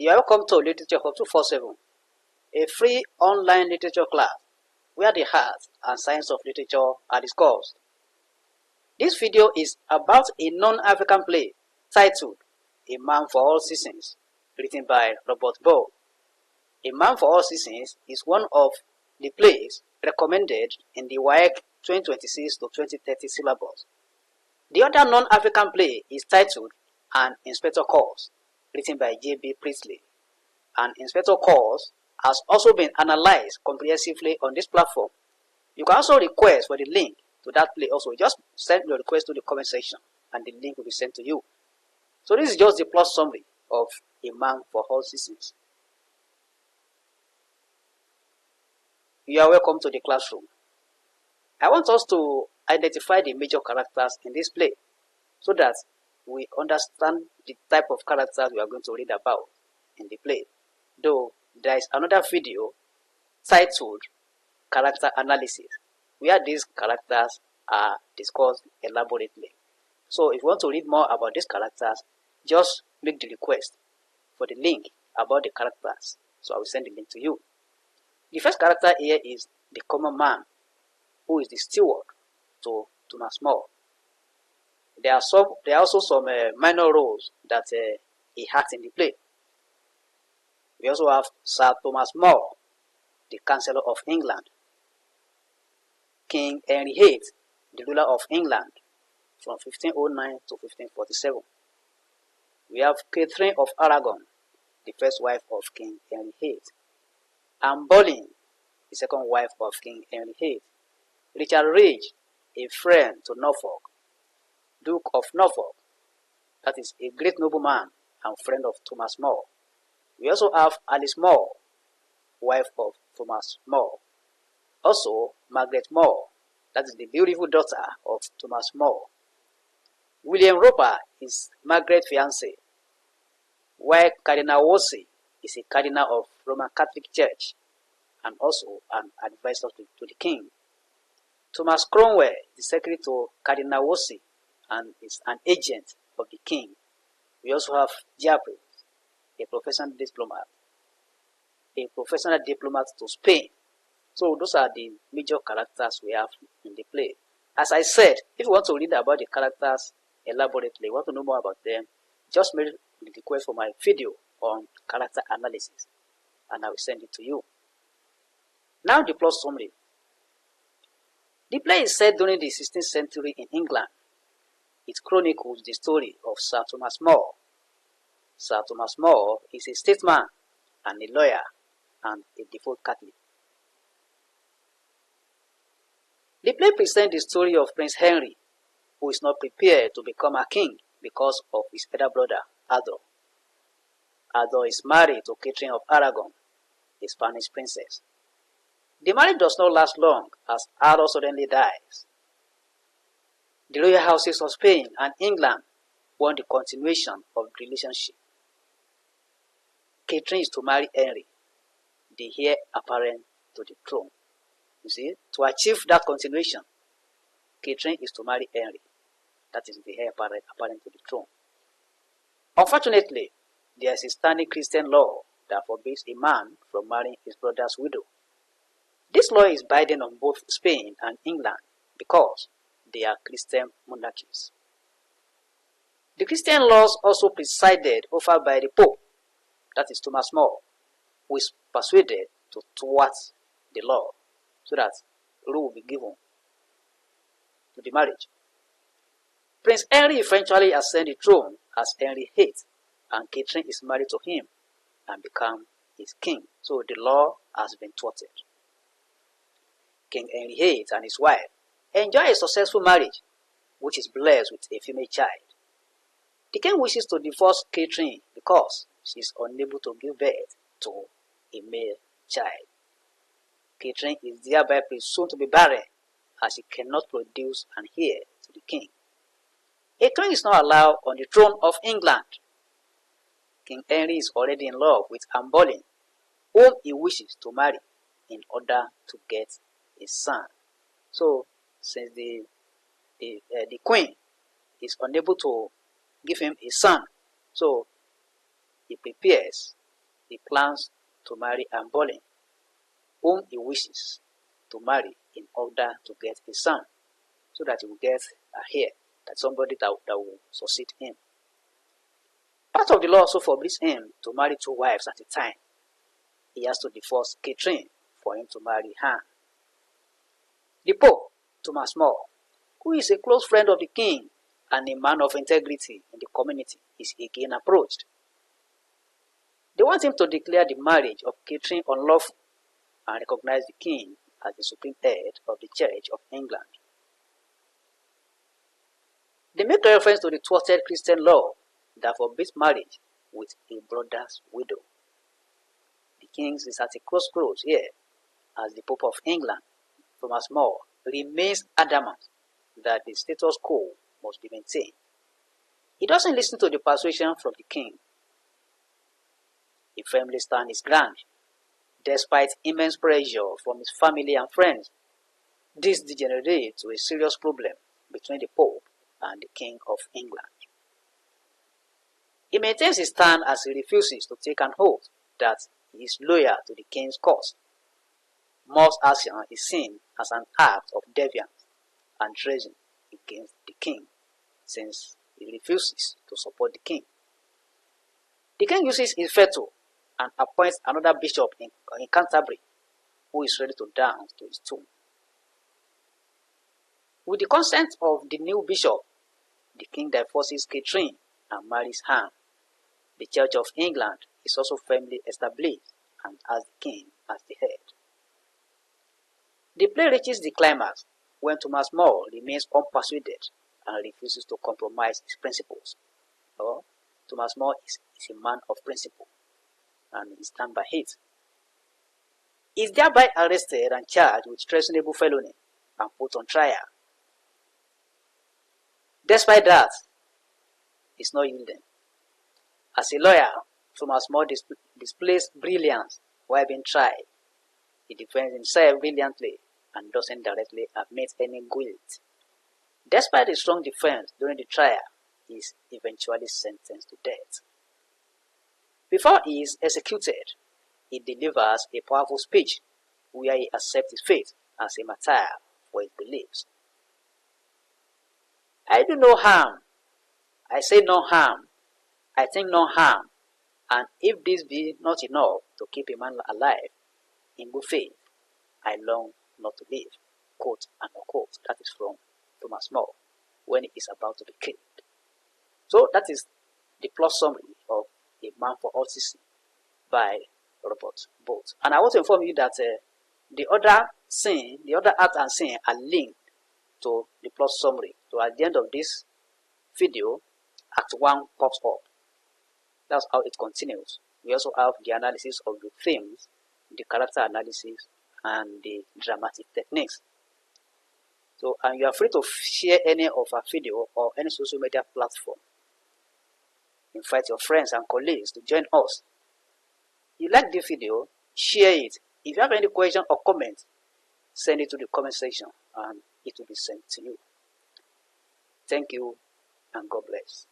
You are welcome to Literature Hub 247, a free online literature class where the art and science of literature are discussed. This video is about a non-African play titled A Man for All Seasons, written by Robert Ball. A Man for All Seasons is one of the plays recommended in the WAEC 2026 to 2030 syllabus. The other non-African play is titled An Inspector Calls, written by J.B. Priestley. An Inspector Calls has also been analyzed comprehensively on this platform. You can also request for the link to that play also. Just send your request to the comment section and the link will be sent to you. So this is just the plot summary of A Man for All Seasons. You are welcome to the classroom. I want us to identify the major characters in this play so that we understand the type of characters we are going to read about in the play. Though there is another video titled Character Analysis where these characters are discussed elaborately. So if you want to read more about these characters, just make the request for the link about the characters. So I will send the link to you. The first character here is the common man, who is the steward to Thomas More. There are also some minor roles that he acts in the play. We also have Sir Thomas More, the Chancellor of England, King Henry VIII, the ruler of England from 1509 to 1547. We have Catherine of Aragon, the first wife of King Henry VIII, Anne Boleyn, the second wife of King Henry VIII, Richard Ridge, a friend to Norfolk, Duke of Norfolk, that is a great nobleman and friend of Thomas More. We also have Alice More, wife of Thomas More. Also, Margaret More, that is the beautiful daughter of Thomas More. William Roper is Margaret's fiancé, while Cardinal Wolsey is a cardinal of Roman Catholic Church and also an advisor to the king. Thomas Cromwell is the secretary to Cardinal Wolsey and is an agent of the king. We also have Diablo, a professional diplomat to Spain. So those are the major characters we have in the play. As I said, if you want to read about the characters elaborately, want to know more about them, just make the request for my video on character analysis and I will send it to you. Now the plot summary. The play is set during the 16th century in England. It chronicles the story of Sir Thomas More. Sir Thomas More is a statesman and a lawyer and a devout Catholic. The play presents the story of Prince Henry, who is not prepared to become a king because of his elder brother, Arthur. Arthur is married to Catherine of Aragon, a Spanish princess. The marriage does not last long as Arthur suddenly dies. The royal houses of Spain and England want the continuation of the relationship. Catherine is to marry Henry, the heir apparent to the throne. You see, to achieve that continuation, Catherine is to marry Henry, that is the heir apparent to the throne. Unfortunately, there is a standing Christian law that forbids a man from marrying his brother's widow. This law is binding on both Spain and England because they are Christian monarchies. The Christian laws also presided over by the Pope, that is Thomas More, who is persuaded to thwart the law so that rule will be given to the marriage. Prince Henry eventually ascends the throne as Henry VIII, and Catherine is married to him and becomes his king. So the law has been thwarted. King Henry VIII and his wife enjoy a successful marriage, which is blessed with a female child. The king wishes to divorce Catherine because she is unable to give birth to a male child. Catherine is thereby presumed to be barren, as she cannot produce an heir to the king. A king is not allowed on the throne of England. King Henry is already in love with Anne Boleyn, whom he wishes to marry in order to get a son. So, since the queen is unable to give him a son, so he prepares he plans to marry Anne Boleyn, whom he wishes to marry in order to get a son, so that he will get a heir, that somebody that will succeed him. Part of the law also forbids him to marry 2 wives at a time. He has to divorce Catherine for him to marry Anne. The Pope, Thomas More, who is a close friend of the king and a man of integrity in the community, is again approached. They want him to declare the marriage of Catherine unlawful and recognize the king as the supreme head of the Church of England. They make reference to the thwarted Christian law that forbids marriage with a brother's widow. The king is at a crossroads here, as the Pope of England, Thomas More, remains adamant that the status quo must be maintained. He doesn't listen to the persuasion from the king. He firmly stands his ground, despite immense pressure from his family and friends. This degenerates to a serious problem between the Pope and the King of England. He maintains his stand as he refuses to take an oath that he is loyal to the king's cause. More's action is seen as an act of defiance and treason against the king, since he refuses to support the king. The king uses his veto and appoints another bishop in Canterbury, who is ready to dance to his tune. With the consent of the new bishop, the king divorces Catherine and marries Anne. The Church of England is also firmly established and has the king as the head. The play reaches the climax when Thomas More remains unpersuaded and refuses to compromise his principles. Thomas More is a man of principle, and he stands by it. He is thereby arrested and charged with treasonable felony and put on trial. Despite that, he is not yielding. As a lawyer, Thomas More displays brilliance while being tried. He defends himself brilliantly and doesn't directly admit any guilt. Despite a strong defense during the trial, he is eventually sentenced to death. Before he is executed, he delivers a powerful speech where he accepts his fate as a martyr for his beliefs. I do no harm. I say no harm. I think no harm. And if this be not enough to keep a man alive in good faith, I long not to live. Quote and unquote. That is from Thomas More when he is about to be killed. So that is the plot summary of A Man for Autism by Robert Bolt. And I want to inform you that the other act and scene are linked to the plot summary. So at the end of this video, Act 1 pops up. That's how it continues. We also have the analysis of the themes, the character analysis, and the dramatic techniques. So, and you are free to share any of our video or any social media platform. Invite your friends and colleagues to join us. If you like this video, share it. If you have any question or comment, send it to the comment section and it will be sent to you. Thank you and God bless.